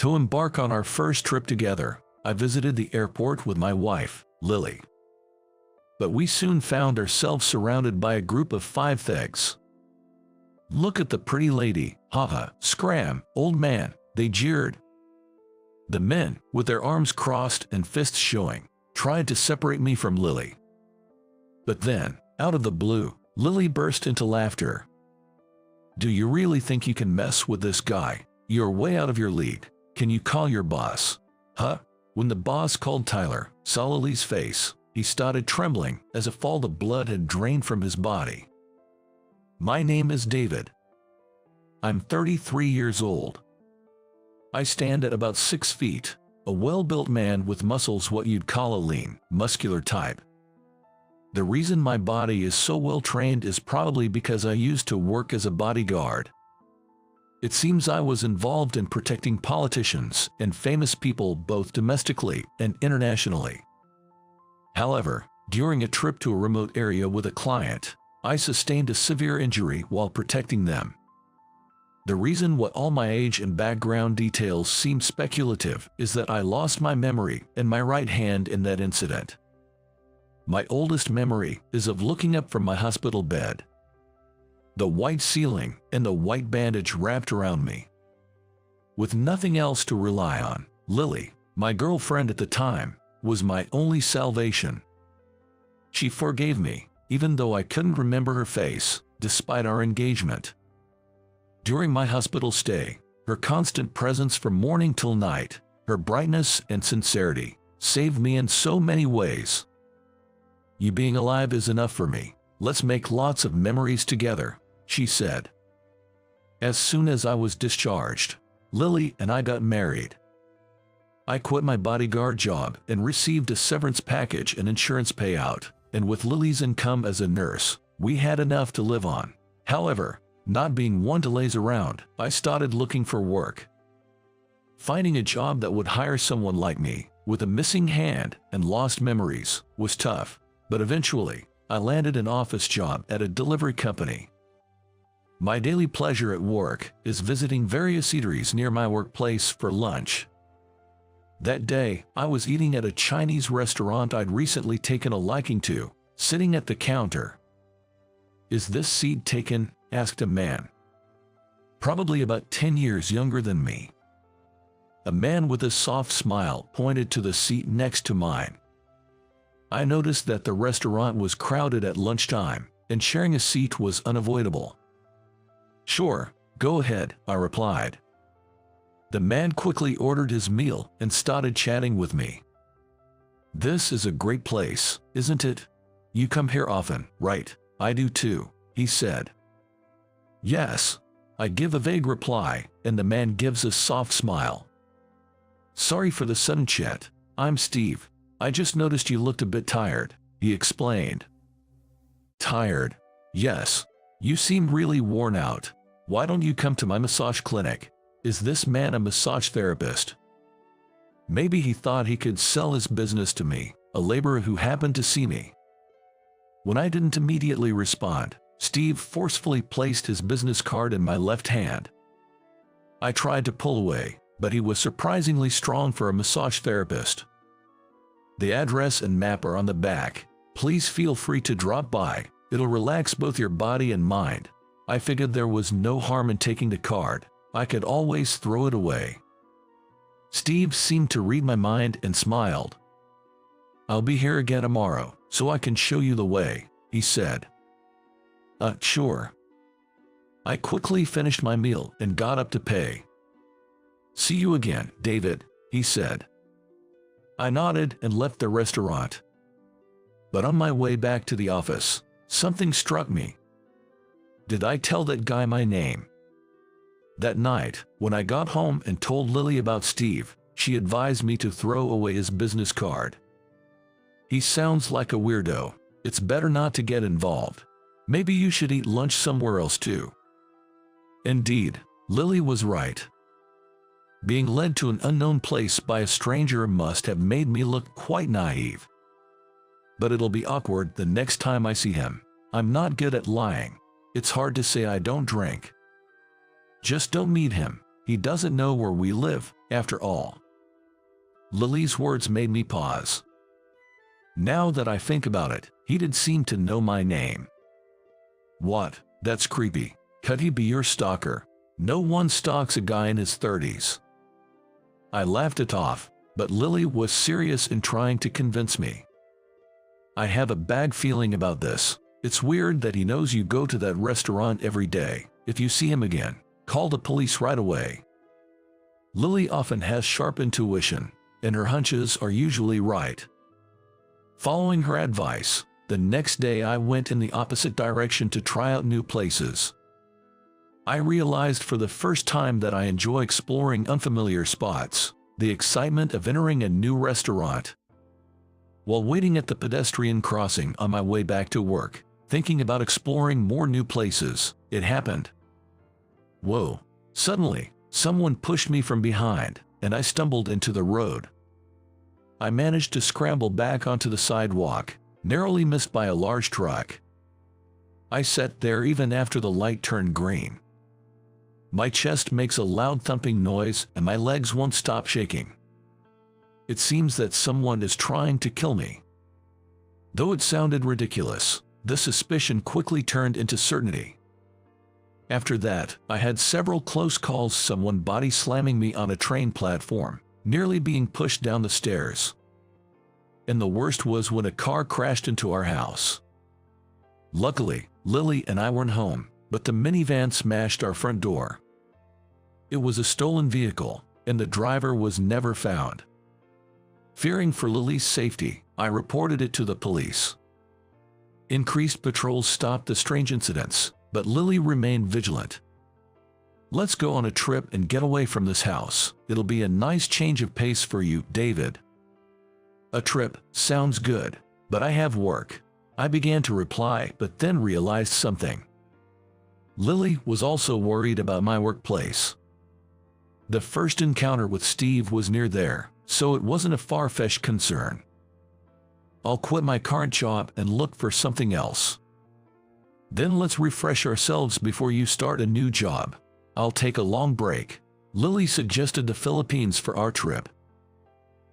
To embark on our first trip together, I visited the airport with my wife, Lily. But we soon found ourselves surrounded by a group of 5 thugs. "Look at the pretty lady, haha, scram, old man," they jeered. The men, with their arms crossed and fists showing, tried to separate me from Lily. But then, out of the blue, Lily burst into laughter. "Do you really think you can mess with this guy? You're way out of your league. Can you call your boss?" "Huh?" When the boss called Tyler, saw Lily's face, he started trembling as if all the blood had drained from his body. "My name is David. I'm 33 years old. I stand at about 6 feet, a well-built man with muscles what you'd call a lean, muscular type. The reason my body is so well trained is probably because I used to work as a bodyguard. It seems I was involved in protecting politicians and famous people both domestically and internationally. However, during a trip to a remote area with a client, I sustained a severe injury while protecting them. The reason what all my age and background details seem speculative is that I lost my memory and my right hand in that incident. My oldest memory is of looking up from my hospital bed. The white ceiling and the white bandage wrapped around me. With nothing else to rely on, Lily, my girlfriend at the time, was my only salvation. She forgave me, even though I couldn't remember her face, despite our engagement. During my hospital stay, her constant presence from morning till night, her brightness and sincerity, saved me in so many ways. "You being alive is enough for me. Let's make lots of memories together," she said. As soon as I was discharged, Lily and I got married. I quit my bodyguard job and received a severance package and insurance payout, and with Lily's income as a nurse, we had enough to live on. However, not being one to laze around, I started looking for work. Finding a job that would hire someone like me, with a missing hand and lost memories, was tough, but eventually, I landed an office job at a delivery company. My daily pleasure at work is visiting various eateries near my workplace for lunch. That day, I was eating at a Chinese restaurant I'd recently taken a liking to, sitting at the counter. "Is this seat taken?" asked a man. Probably about 10 years younger than me. A man with a soft smile pointed to the seat next to mine. I noticed that the restaurant was crowded at lunchtime, and sharing a seat was unavoidable. "Sure, go ahead," I replied. The man quickly ordered his meal and started chatting with me. "This is a great place, isn't it? You come here often, right?" "I do too," he said. "Yes," I give a vague reply, and the man gives a soft smile. "Sorry for the sudden chat. I'm Steve. I just noticed you looked a bit tired," he explained. "Tired? Yes. You seem really worn out. Why don't you come to my massage clinic?" Is this man a massage therapist? Maybe he thought he could sell his business to me, a laborer who happened to see me. When I didn't immediately respond, Steve forcefully placed his business card in my left hand. I tried to pull away, but he was surprisingly strong for a massage therapist. "The address and map are on the back. Please feel free to drop by. It'll relax both your body and mind." I figured there was no harm in taking the card. I could always throw it away. Steve seemed to read my mind and smiled. "I'll be here again tomorrow, so I can show you the way," he said. Sure." I quickly finished my meal and got up to pay. "See you again, David," he said. I nodded and left the restaurant. But on my way back to the office, something struck me. Did I tell that guy my name? That night, when I got home and told Lily about Steve, she advised me to throw away his business card. "He sounds like a weirdo. It's better not to get involved. Maybe you should eat lunch somewhere else too." Indeed, Lily was right. Being led to an unknown place by a stranger must have made me look quite naive. But it'll be awkward the next time I see him. I'm not good at lying. It's hard to say I don't drink. Just don't meet him. He doesn't know where we live, After all. Lily's words made me pause. Now that I think about it, he did seem to know my name. What? That's creepy. Could he be your stalker? No one stalks a guy in his 30s. I laughed it off, but Lily was serious in trying to convince me. I have a bad feeling about this. It's weird that he knows you go to that restaurant every day. If you see him again, call the police right away. Lily often has sharp intuition, and her hunches are usually right. Following her advice, the next day I went in the opposite direction to try out new places. I realized for the first time that I enjoy exploring unfamiliar spots, the excitement of entering a new restaurant. While waiting at the pedestrian crossing on my way back to work, thinking about exploring more new places, it happened. Whoa! Suddenly, someone pushed me from behind, and I stumbled into the road. I managed to scramble back onto the sidewalk, narrowly missed by a large truck. I sat there even after the light turned green. My chest makes a loud thumping noise and my legs won't stop shaking. It seems that someone is trying to kill me. Though it sounded ridiculous, the suspicion quickly turned into certainty. After that, I had several close calls, someone body slamming me on a train platform, nearly being pushed down the stairs. And the worst was when a car crashed into our house. Luckily, Lily and I weren't home, but the minivan smashed our front door. It was a stolen vehicle, and the driver was never found. Fearing for Lily's safety, I reported it to the police. Increased patrols stopped the strange incidents, but Lily remained vigilant. Let's go on a trip and get away from this house. It'll be a nice change of pace for you, David. A trip sounds good, but I have work. I began to reply, but then realized something. Lily was also worried about my workplace. The first encounter with Steve was near there, so it wasn't a far-fetched concern. I'll quit my current job and look for something else. Then let's refresh ourselves before you start a new job. I'll take a long break. Lily suggested the Philippines for our trip.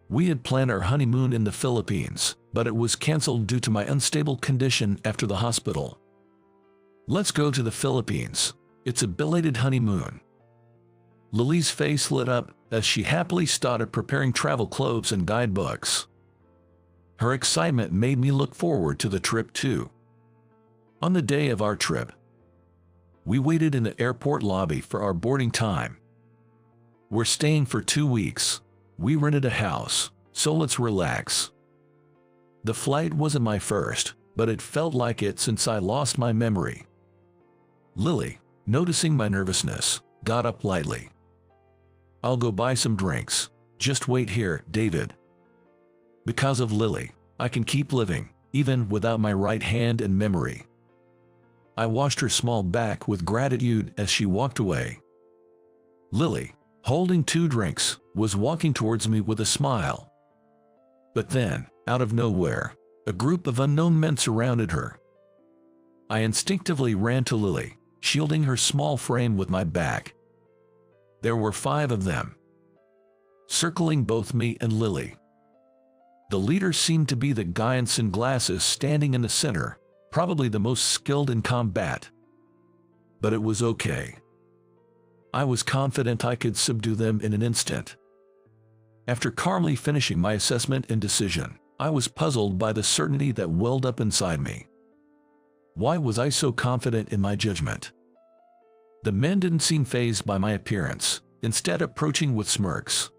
We had planned our honeymoon in the Philippines, but it was canceled due to my unstable condition after the hospital. Let's go to the Philippines. It's a belated honeymoon. Lily's face lit up as she happily started preparing travel clothes and guidebooks. Her excitement made me look forward to the trip too. On the day of our trip, we waited in the airport lobby for our boarding time. We're staying for 2 weeks. We rented a house, so let's relax. The flight wasn't my first, but it felt like it since I lost my memory. Lily, noticing my nervousness, got up lightly. I'll go buy some drinks. Just wait here, David. Because of Lily, I can keep living, even without my right hand and memory. I watched her smile back with gratitude as she walked away. Lily, holding 2 drinks, was walking towards me with a smile. But then, out of nowhere, a group of unknown men surrounded her. I instinctively ran to Lily, shielding her small frame with my back. There were 5 of them, circling both me and Lily. The leader seemed to be the guy in sunglasses standing in the center, probably the most skilled in combat. But it was okay. I was confident I could subdue them in an instant. After calmly finishing my assessment and decision, I was puzzled by the certainty that welled up inside me. Why was I so confident in my judgment? The men didn't seem fazed by my appearance, instead approaching with smirks.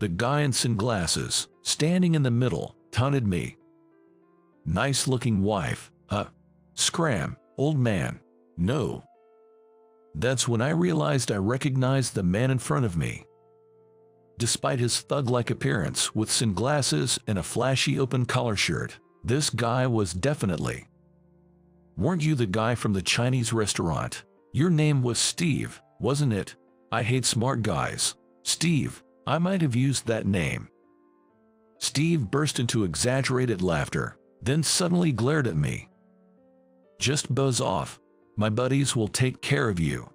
The guy in sunglasses, standing in the middle, taunted me. Nice-looking wife, huh? Scram, old man. No. That's when I realized I recognized the man in front of me. Despite his thug-like appearance with sunglasses and a flashy open-collar shirt, this guy was definitely. Weren't you the guy from the Chinese restaurant? Your name was Steve, wasn't it? I hate smart guys. Steve, I might have used that name. Steve burst into exaggerated laughter, then suddenly glared at me. Just buzz off. My buddies will take care of you.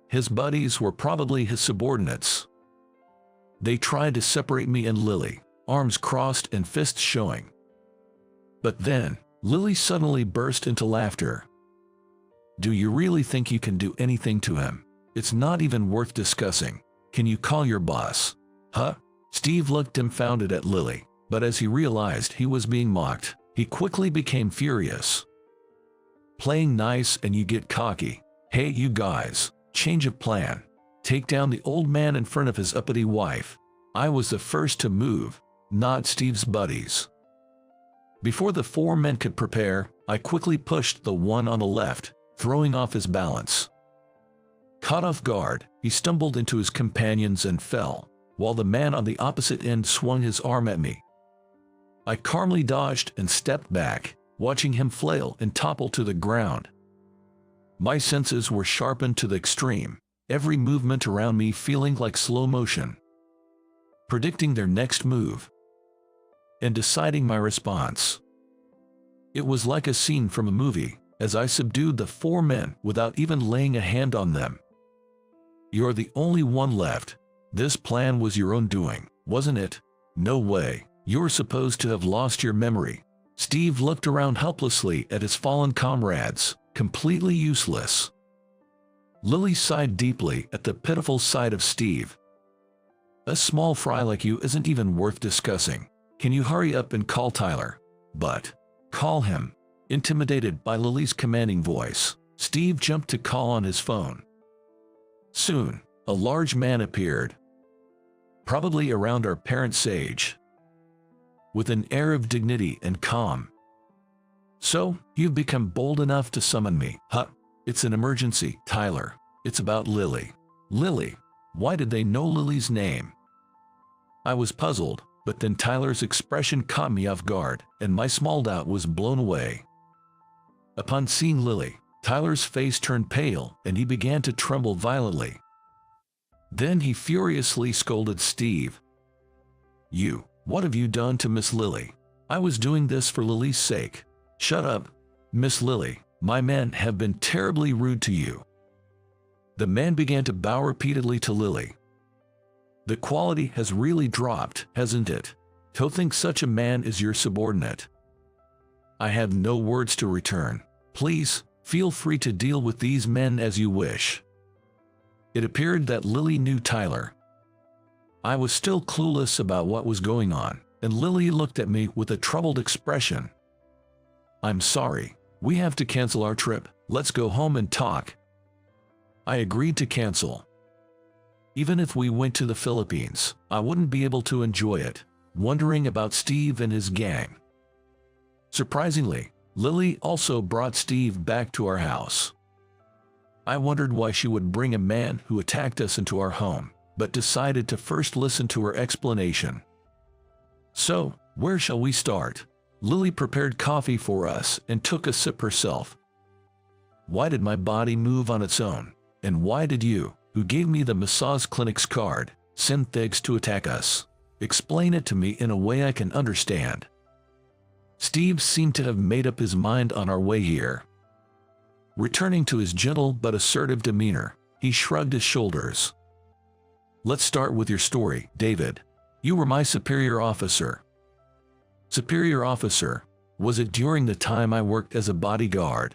His buddies were probably his subordinates. They tried to separate me and Lily, arms crossed and fists showing. But then, Lily suddenly burst into laughter. "Do you really think you can do anything to him? It's not even worth discussing. Can you call your boss?" "Huh?" Steve looked dumbfounded at Lily, but as he realized he was being mocked, he quickly became furious. "Playing nice and you get cocky. Hey you guys, change of plan. Take down the old man in front of his uppity wife. I was the first to move, not Steve's buddies." Before the four men could prepare, I quickly pushed the one on the left, throwing off his balance. Caught off guard, he stumbled into his companions and fell, while the man on the opposite end swung his arm at me. I calmly dodged and stepped back, watching him flail and topple to the ground. My senses were sharpened to the extreme, every movement around me feeling like slow motion. Predicting their next move and deciding my response. It was like a scene from a movie, as I subdued the four men without even laying a hand on them. "You're the only one left. This plan was your own doing, wasn't it?" "No way. You're supposed to have lost your memory." Steve looked around helplessly at his fallen comrades, completely useless. Lily sighed deeply at the pitiful sight of Steve. "A small fry like you isn't even worth discussing. Can you hurry up and call Tyler?" "But call him." Intimidated by Lily's commanding voice, Steve jumped to call on his phone. Soon, a large man appeared, probably around our parents' age, with an air of dignity and calm. "So, you've become bold enough to summon me, huh? It's an emergency, Tyler. It's about Lily." "Lily? Why did they know Lily's name?" I was puzzled, but then Tyler's expression caught me off guard, and my small doubt was blown away. Upon seeing Lily, Tyler's face turned pale and he began to tremble violently. Then he furiously scolded Steve. "You, what have you done to Miss Lily?" "I was doing this for Lily's sake." "Shut up. Miss Lily, my men have been terribly rude to you." The man began to bow repeatedly to Lily. "The quality has really dropped, hasn't it? To think such a man is your subordinate." I have no words to return. "Please, feel free to deal with these men as you wish." It appeared that Lily knew Tyler. I was still clueless about what was going on, and Lily looked at me with a troubled expression. "I'm sorry. We have to cancel our trip. Let's go home and talk." I agreed to cancel. Even if we went to the Philippines, I wouldn't be able to enjoy it, wondering about Steve and his gang. Surprisingly, Lily also brought Steve back to our house. I wondered why she would bring a man who attacked us into our home, but decided to first listen to her explanation. "So, where shall we start?" Lily prepared coffee for us and took a sip herself. "Why did my body move on its own? And why did you, who gave me the massage clinic's card, send thugs to attack us? Explain it to me in a way I can understand." Steve seemed to have made up his mind on our way here. Returning to his gentle but assertive demeanor, he shrugged his shoulders. "Let's start with your story, David. You were my superior officer." "Superior officer? Was it during the time I worked as a bodyguard?"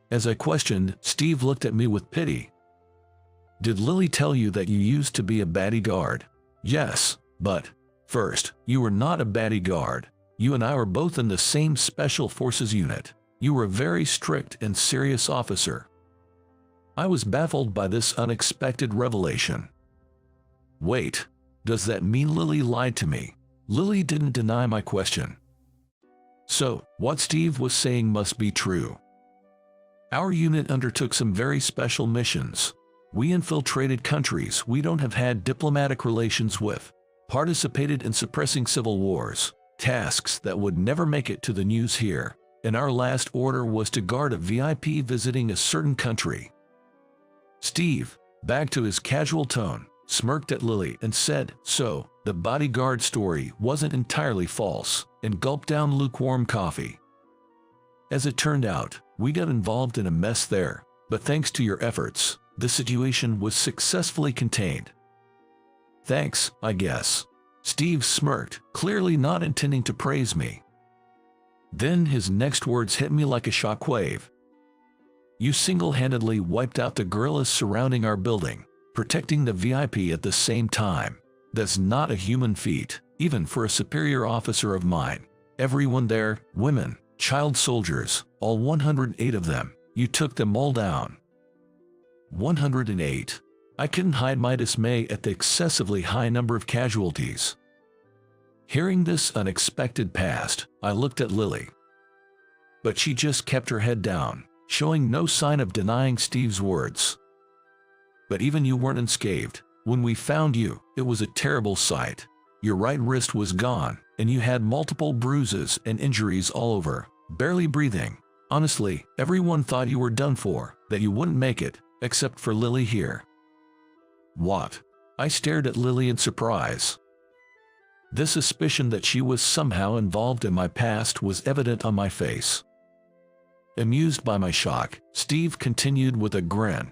As I questioned, Steve looked at me with pity. "Did Lily tell you that you used to be a bodyguard?" "Yes, but first, you were not a bodyguard. You and I were both in the same Special Forces unit. You were a very strict and serious officer." I was baffled by this unexpected revelation. Wait, does that mean Lily lied to me? Lily didn't deny my question. So, what Steve was saying must be true. Our unit undertook some very special missions. We infiltrated countries we don't have had diplomatic relations with, participated in suppressing civil wars, tasks that would never make it to the news here, and our last order was to guard a VIP visiting a certain country. Steve, back to his casual tone, smirked at Lily and said, "So, the bodyguard story wasn't entirely false," and gulped down lukewarm coffee. "As it turned out, we got involved in a mess there, but thanks to your efforts, the situation was successfully contained." Thanks, I guess. Steve smirked, clearly not intending to praise me. Then his next words hit me like a shockwave. You single-handedly wiped out the guerrillas surrounding our building, protecting the VIP at the same time. That's not a human feat, even for a superior officer of mine. Everyone there, women, child soldiers, all 108 of them, you took them all down. 108. I couldn't hide my dismay at the excessively high number of casualties. Hearing this unexpected past, I looked at Lily. But she just kept her head down, showing no sign of denying Steve's words. But even you weren't unscathed. When we found you, it was a terrible sight. Your right wrist was gone, and you had multiple bruises and injuries all over, barely breathing. Honestly, everyone thought you were done for, that you wouldn't make it, except for Lily here. What? I stared at Lily in surprise. The suspicion that she was somehow involved in my past was evident on my face. Amused by my shock, Steve continued with a grin.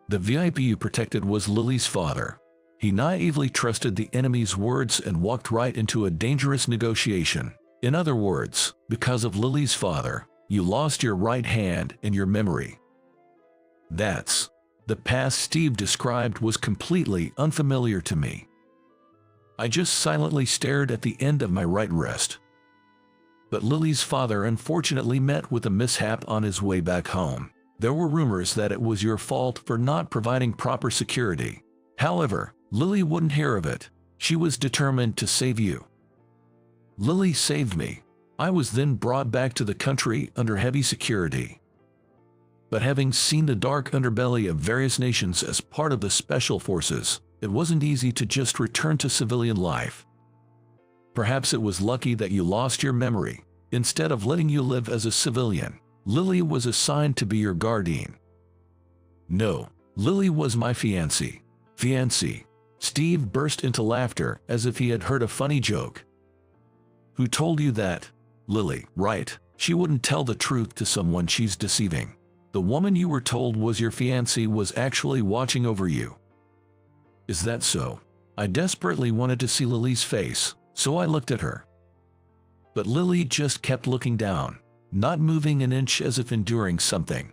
The VIP you protected was Lily's father. He naively trusted the enemy's words and walked right into a dangerous negotiation. In other words, because of Lily's father, you lost your right hand and your memory. That's the past Steve described was completely unfamiliar to me. I just silently stared at the end of my right wrist. But Lily's father unfortunately met with a mishap on his way back home. There were rumors that it was your fault for not providing proper security. However, Lily wouldn't hear of it. She was determined to save you. Lily saved me. I was then brought back to the country under heavy security. But having seen the dark underbelly of various nations as part of the special forces, it wasn't easy to just return to civilian life. Perhaps it was lucky that you lost your memory. Instead of letting you live as a civilian, Lily was assigned to be your guardian. No, Lily was my fiancée. Fiancée. Steve burst into laughter as if he had heard a funny joke. Who told you that? Lily, right. She wouldn't tell the truth to someone she's deceiving. The woman you were told was your fiancée was actually watching over you. Is that so? I desperately wanted to see Lily's face, so I looked at her. But Lily just kept looking down, not moving an inch as if enduring something.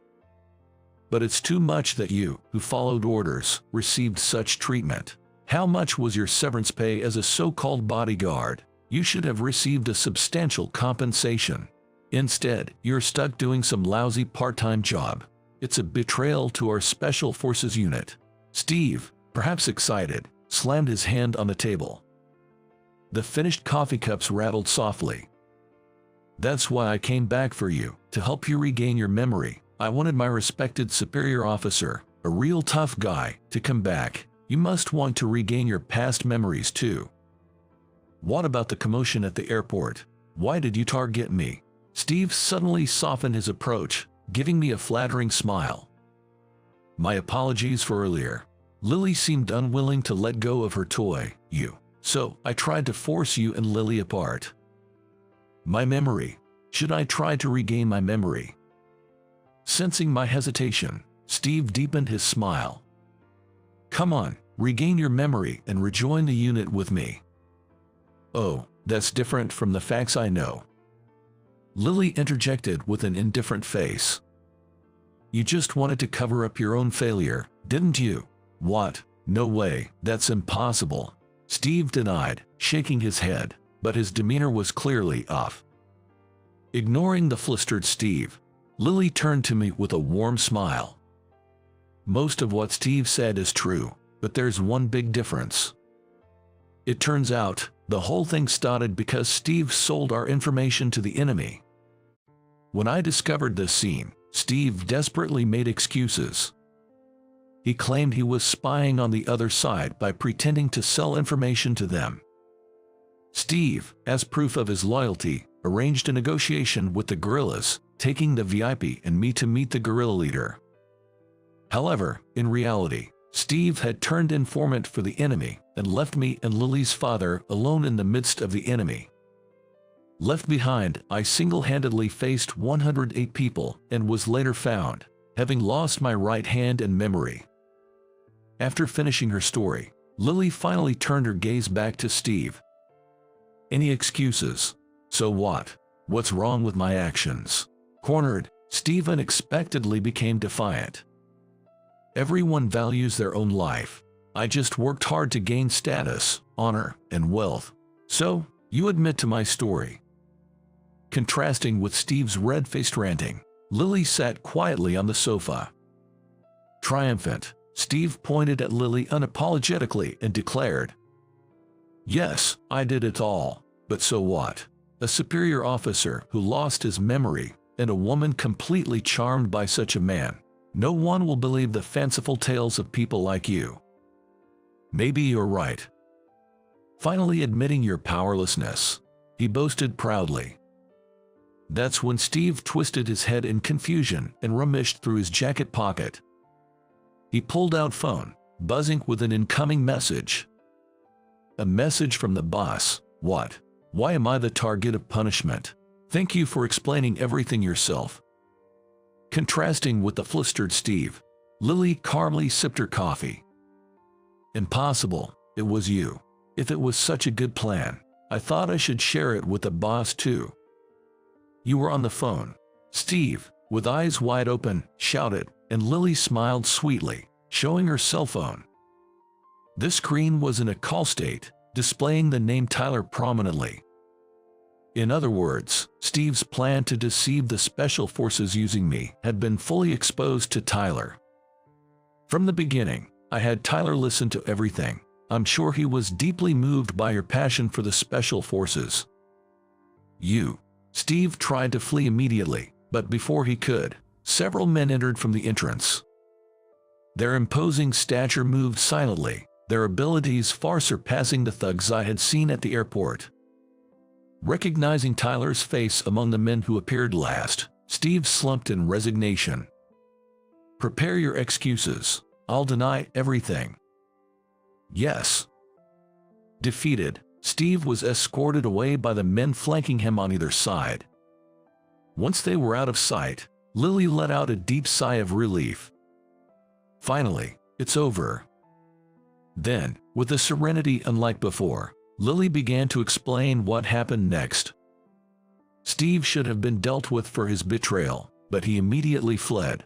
But it's too much that you, who followed orders, received such treatment. How much was your severance pay as a so-called bodyguard? You should have received a substantial compensation. Instead, you're stuck doing some lousy part-time job. It's a betrayal to our Special Forces unit. Steve, perhaps excited, slammed his hand on the table. The finished coffee cups rattled softly. That's why I came back for you, to help you regain your memory. I wanted my respected superior officer, a real tough guy, to come back. You must want to regain your past memories too. What about the commotion at the airport? Why did you target me? Steve suddenly softened his approach, giving me a flattering smile. My apologies for earlier. Lily seemed unwilling to let go of her toy, you. So I tried to force you and Lily apart. My memory. Should I try to regain my memory? Sensing my hesitation, Steve deepened his smile. Come on, regain your memory and rejoin the unit with me. Oh, that's different from the facts I know. Lily interjected with an indifferent face. You just wanted to cover up your own failure, didn't you? What? No way, that's impossible. Steve denied, shaking his head, but his demeanor was clearly off. Ignoring the flustered Steve, Lily turned to me with a warm smile. Most of what Steve said is true, but there's one big difference. It turns out, the whole thing started because Steve sold our information to the enemy. When I discovered this scene, Steve desperately made excuses. He claimed he was spying on the other side by pretending to sell information to them. Steve, as proof of his loyalty, arranged a negotiation with the guerrillas, taking the VIP and me to meet the guerrilla leader. However, in reality, Steve had turned informant for the enemy and left me and Lily's father alone in the midst of the enemy. Left behind, I single-handedly faced 108 people and was later found, having lost my right hand and memory. After finishing her story, Lily finally turned her gaze back to Steve. Any excuses? So what? What's wrong with my actions? Cornered, Steve unexpectedly became defiant. Everyone values their own life. I just worked hard to gain status, honor, and wealth. So, you admit to my story. Contrasting with Steve's red-faced ranting, Lily sat quietly on the sofa. Triumphant, Steve pointed at Lily unapologetically and declared, "Yes, I did it all, but so what? A superior officer who lost his memory, and a woman completely charmed by such a man. No one will believe the fanciful tales of people like you. Maybe you're right." Finally admitting your powerlessness, he boasted proudly. That's when Steve twisted his head in confusion and rummaged through his jacket pocket. He pulled out phone, buzzing with an incoming message. A message from the boss. What? Why am I the target of punishment? Thank you for explaining everything yourself. Contrasting with the flustered Steve, Lily calmly sipped her coffee. Impossible, it was you. If it was such a good plan, I thought I should share it with the boss too. You were on the phone. Steve, with eyes wide open, shouted, and Lily smiled sweetly, showing her cell phone. This screen was in a call state, displaying the name Tyler prominently. In other words, Steve's plan to deceive the special forces using me had been fully exposed to Tyler. From the beginning, I had Tyler listen to everything. I'm sure he was deeply moved by your passion for the special forces. Steve tried to flee immediately, but before he could, several men entered from the entrance. Their imposing stature moved silently, their abilities far surpassing the thugs I had seen at the airport. Recognizing Tyler's face among the men who appeared last, Steve slumped in resignation. Prepare your excuses. I'll deny everything. Yes. Defeated, Steve was escorted away by the men flanking him on either side. Once they were out of sight, Lily let out a deep sigh of relief. Finally, it's over. Then, with a serenity unlike before, Lily began to explain what happened next. Steve should have been dealt with for his betrayal, but he immediately fled.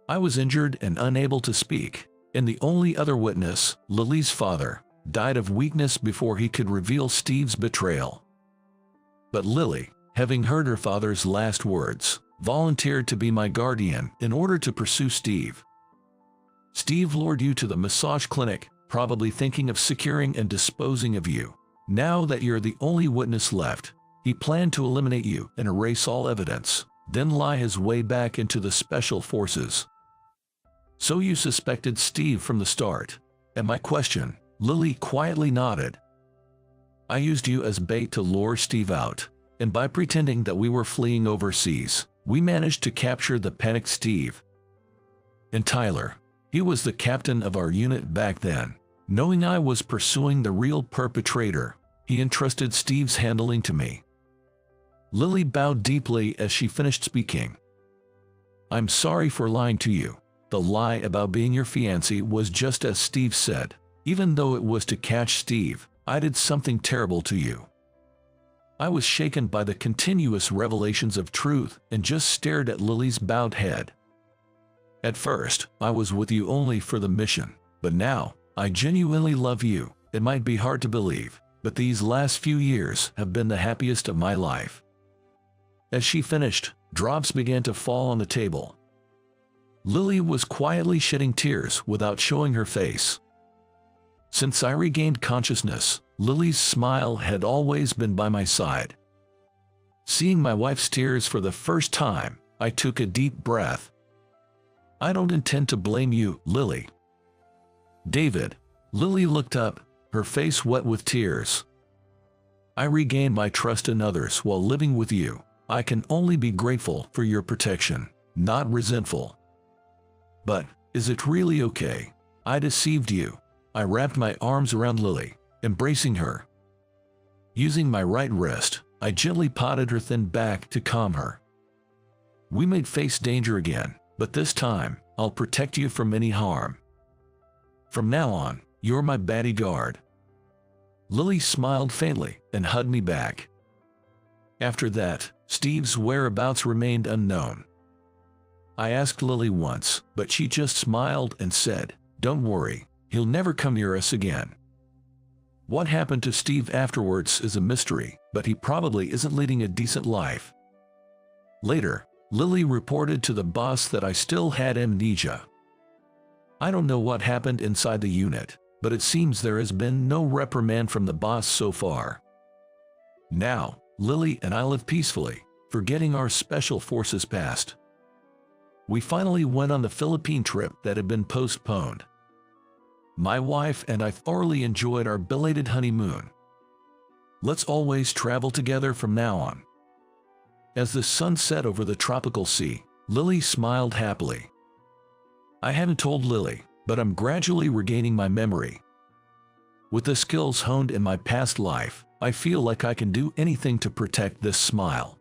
I was injured and unable to speak, and the only other witness, Lily's father, died of weakness before he could reveal Steve's betrayal. But Lily, having heard her father's last words, volunteered to be my guardian in order to pursue Steve. Steve lured you to the massage clinic, probably thinking of securing and disposing of you. Now that you're the only witness left, he planned to eliminate you and erase all evidence, then lie his way back into the special forces. So you suspected Steve from the start? At my question, Lily quietly nodded. I used you as bait to lure Steve out, and by pretending that we were fleeing overseas, we managed to capture the panicked Steve. And Tyler, he was the captain of our unit back then. Knowing I was pursuing the real perpetrator, he entrusted Steve's handling to me. Lily bowed deeply as she finished speaking. I'm sorry for lying to you. The lie about being your fiancé was just as Steve said. Even though it was to catch Steve, I did something terrible to you. I was shaken by the continuous revelations of truth and just stared at Lily's bowed head. At first, I was with you only for the mission, but now, I genuinely love you. It might be hard to believe, but these last few years have been the happiest of my life. As she finished, drops began to fall on the table. Lily was quietly shedding tears without showing her face. Since I regained consciousness, Lily's smile had always been by my side. Seeing my wife's tears for the first time, I took a deep breath. I don't intend to blame you, Lily. David. Lily looked up, her face wet with tears. I regained my trust in others while living with you. I can only be grateful for your protection, not resentful. But, is it really okay? I deceived you. I wrapped my arms around Lily, embracing her. Using my right wrist, I gently patted her thin back to calm her. We may face danger again, but this time, I'll protect you from any harm. From now on, You're my bodyguard." Lily smiled faintly and hugged me back. After that, Steve's whereabouts remained unknown. I asked Lily once, but she just smiled and said, "Don't worry, he'll never come near us again." What happened to Steve afterwards is a mystery, but he probably isn't leading a decent life. Later, Lily reported to the boss that I still had amnesia. I don't know what happened inside the unit, but it seems there has been no reprimand from the boss so far. Now, Lily and I live peacefully, forgetting our special forces past. We finally went on the Philippine trip that had been postponed. My wife and I thoroughly enjoyed our belated honeymoon. Let's always travel together from now on. As the sun set over the tropical sea, Lily smiled happily. I haven't told Lily, but I'm gradually regaining my memory. With the skills honed in my past life, I feel like I can do anything to protect this smile.